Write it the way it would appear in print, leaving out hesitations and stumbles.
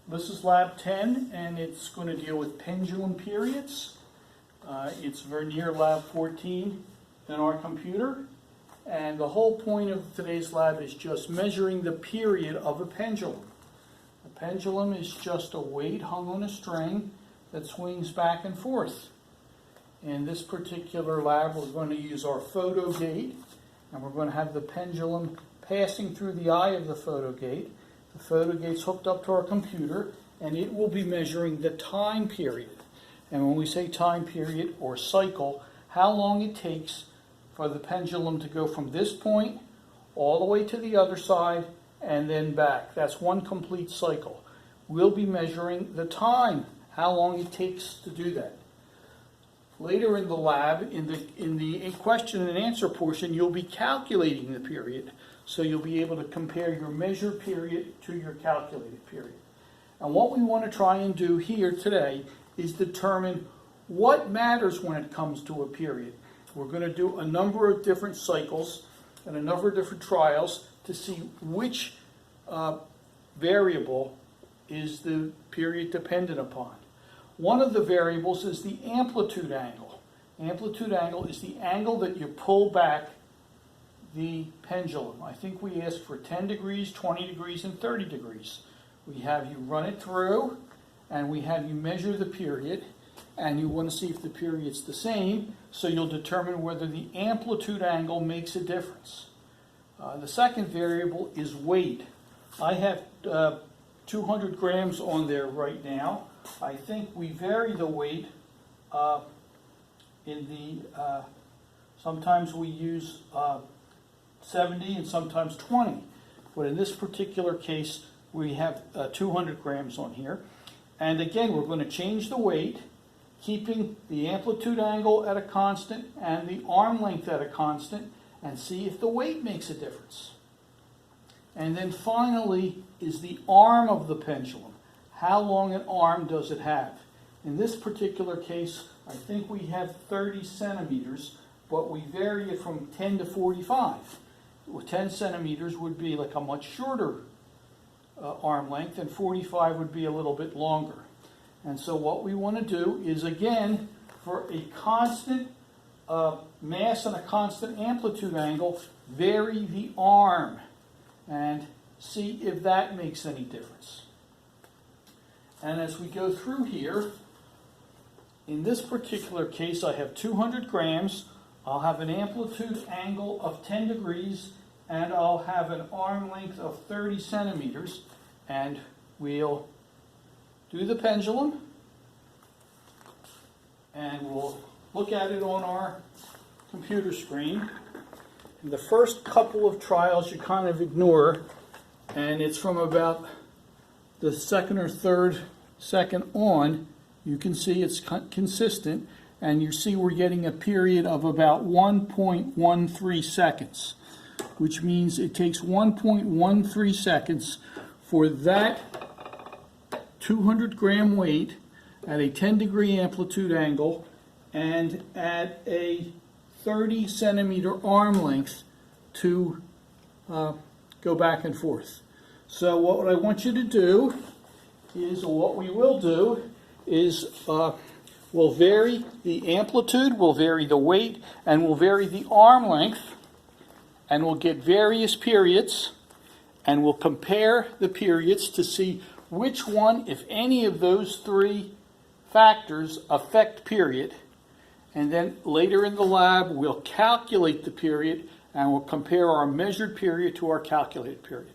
This is lab 10, and it's going to deal with pendulum periods. It's very near lab 14 in our computer. And the whole point of today's lab is just measuring the period of a pendulum. A pendulum is just a weight hung on a string that swings back and forth. In this particular lab, we're going to use our photo gate, and we're going to have the pendulum passing through the eye of the photo gate. The photo gate's hooked up to our computer, and it will be measuring the time period. And when we say time period or cycle, how long it takes for the pendulum to go from this point all the way to the other side and then back. That's one complete cycle. We'll be measuring the time, how long it takes to do that. Later in the lab, in the question and answer portion, you'll be calculating the period. So you'll be able to compare your measured period to your calculated period. And what we want to try and do here today is determine what matters when it comes to a period. We're going to do a number of different cycles and a number of different trials to see which variable is the period dependent upon. One of the variables is the amplitude angle. Amplitude angle is the angle that you pull back the pendulum. I think we asked for 10 degrees, 20 degrees, and 30 degrees. We have you run it through, and we have you measure the period, and you want to see if the period's the same, so you'll determine whether the amplitude angle makes a difference. The second variable is weight. I have 200 grams on there right now. I think we vary the weight sometimes we use 70 and sometimes 20. But in this particular case, we have 200 grams on here. And again, we're going to change the weight, keeping the amplitude angle at a constant and the arm length at a constant, and see if the weight makes a difference. And then finally is the arm of the pendulum. How long an arm does it have? In this particular case, I think we have 30 centimeters, but we vary it from 10 to 45. 10 centimeters would be like a much shorter arm length, and 45 would be a little bit longer. And so what we want to do is, again, for a constant mass and a constant amplitude angle, vary the arm and see if that makes any difference. And as we go through here, in this particular case, I have 200 grams. I'll have an amplitude angle of 10 degrees, and I'll have an arm length of 30 centimeters. And we'll do the pendulum, and we'll look at it on our computer screen. And the first couple of trials you kind of ignore, and it's from about the second or third second on. You can see it's consistent, and you see we're getting a period of about 1.13 seconds, which means it takes 1.13 seconds for that 200 gram weight at a 10 degree amplitude angle and at a 30 centimeter arm length to go back and forth. So what I want you to do is, or what we will do is, we'll vary the amplitude, we'll vary the weight, and we'll vary the arm length, and we'll get various periods, and we'll compare the periods to see which one, if any of those three factors, affect period. And then later in the lab, we'll calculate the period, and we'll compare our measured period to our calculated period.